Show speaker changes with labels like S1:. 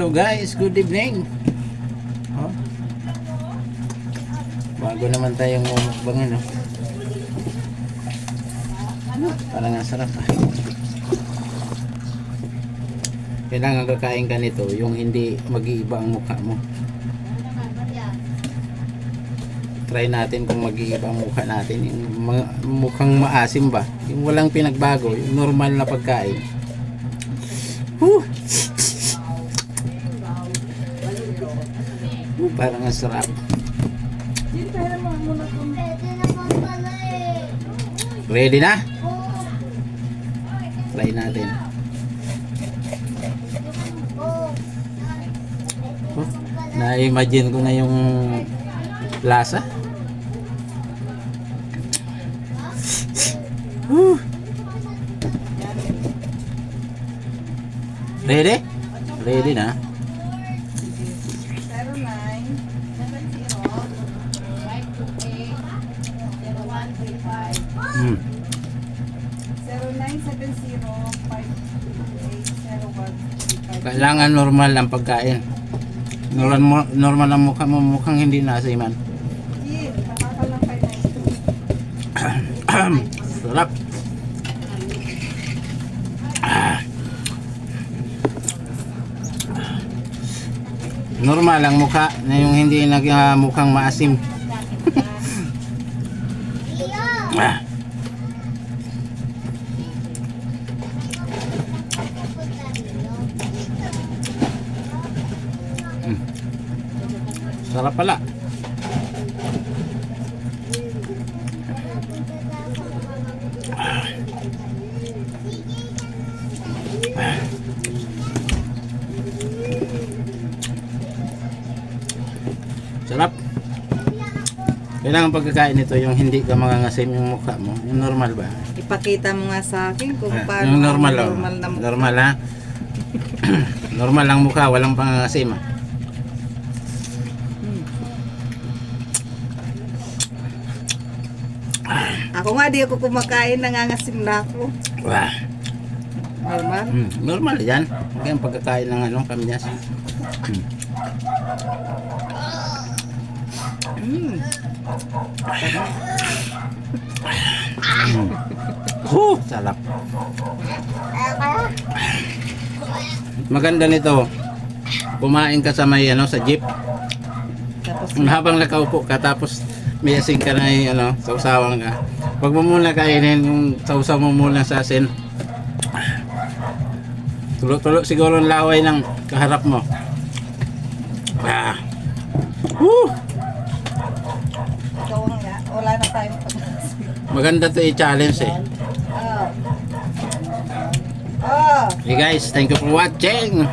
S1: Hello guys, good evening. Oh. Bago naman tayong mumukbang ano. Parang ang sarap ah. Kailangan kakain ka nito, yung hindi mag-iiba ang mukha mo. Try natin kung mag-iiba ang mukha natin, yung mukhang maasim ba, yung walang pinagbago, yung normal na pagkain. Parang ang sarap. Ready na? Try natin. Na-imagine ko na yung lasa. Ready? Ready na? 0970-528-0135. Kailangan normal ang pagkain. Normal ang mukha mo, mukhang hindi nasiman. Sarap. Normal ang mukha na yung hindi mukhang maasim. Sarap pala. Sarap. Kailangan pagkakain nito yung hindi ka mangangasim yung mukha mo. Yung normal ba?
S2: Ipakita mo nga sa akin kung paano.
S1: Yung normal,
S2: normal na mukha.
S1: Normal ha. Normal lang mukha, walang pangangasim.
S2: Ako nga di ako kumakain, nangangasim na ako.
S1: Wah.
S2: Normal?
S1: Normal yan. Kaya ang pagkakain ng kamyas. Sarap. Maganda nito. Kumain ka sa may sa jeep.
S2: Tapos
S1: Habang nakaupo ka tapos may asin ka na sausawan ka. Pag mo muna kainin yung sausaw mo muna sa asin. Tulo-tulo siguro ang laway ng kaharap mo.
S2: ikaw nga, wala na tayong pag-asim.
S1: Maganda to i-challenge eh.
S2: Oh.
S1: Hey guys, thank you for watching.